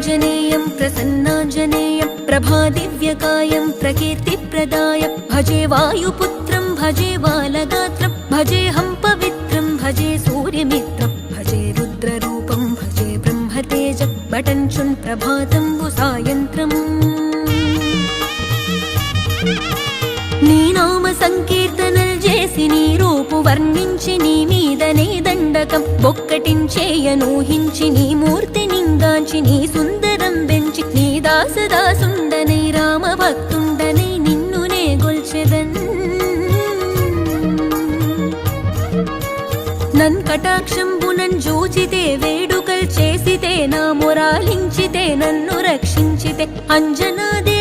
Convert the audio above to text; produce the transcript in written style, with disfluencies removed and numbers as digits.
प्रसन्नाञ्जनेयं प्रसन्नाञ्जनेयं प्रभादिव्यकायं प्रकीर्तिप्रदायं भजे वायुपुत्रं भजे बालगात्रं भजेऽहं पवित्रं भजे सूर्यमित्रं भजे रुद्ररूपं भजे ब्रह्मतेजं बटञ्चुन् प्रभातं सायन्त्रम् నీ నామ సంకీర్తనలు చేసి నీ రూపు వర్ణించి నీ మీదనే దండకం బొక్కటించేయనూహించి నీ మూర్తి నింగాంచి నీ సుందరం పెంచి నీ దాసదాసుండనై రామ భక్తుండనై నిన్నునే గొల్చెదన్ నన్ కటాక్షంబునన్ జూచితే వేడుకల్ చేసితే నా మొరాలించితే నన్ను రక్షించితే అంజనాదే